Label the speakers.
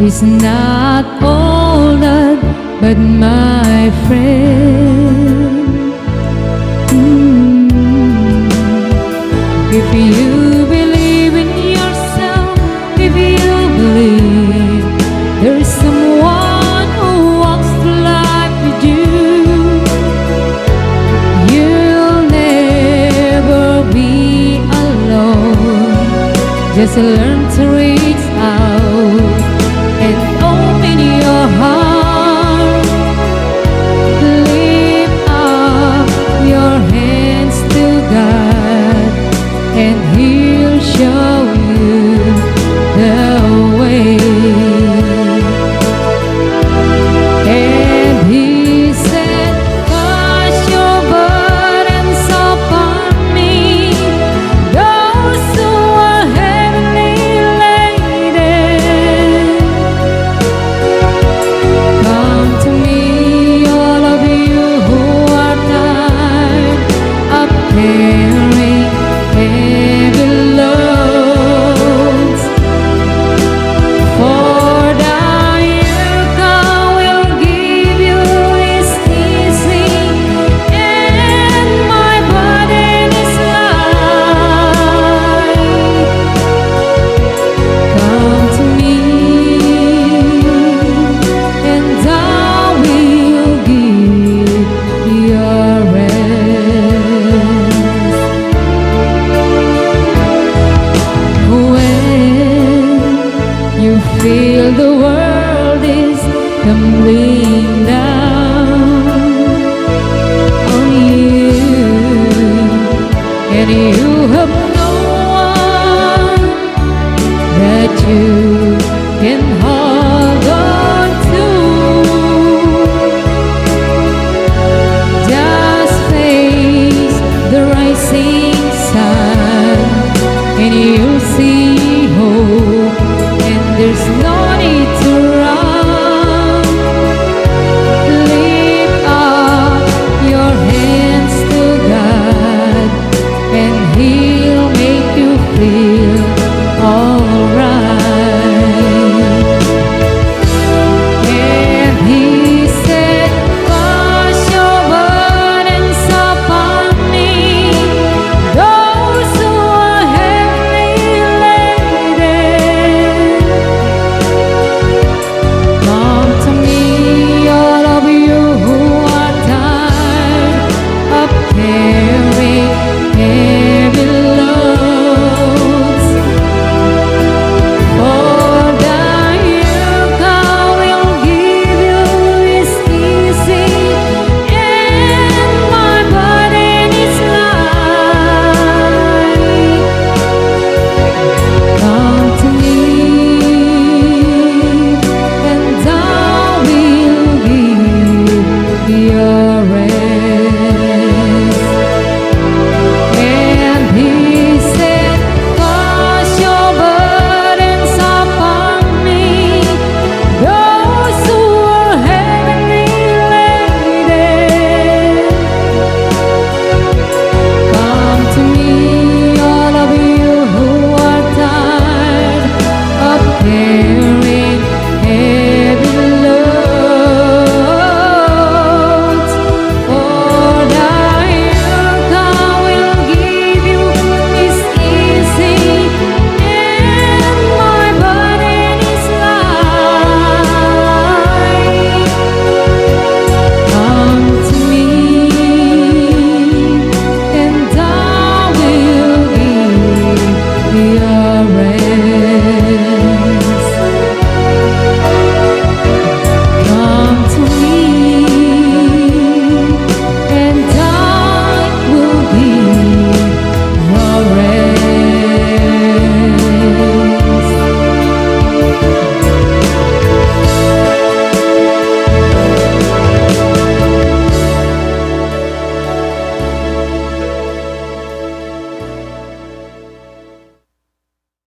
Speaker 1: is not all that, but my friend. If you believe in yourself, if you believe there is someone who walks through life with you, you'll never be alone. Just learn to reach out and open your heart. Lift up your hands to God, and He'll show you the way. And He said, cast your burdens upon me, those who are heavily laden. Come to me, all of you who are tired of carrying heavy loads, for the yoke will give you is easy, and my burden is light. Come to me, and I will give you rest. When you feel the world is tumbling down on you, and you have no one that you can hold on to, just face the rising sun, and you'll see hope, and there's no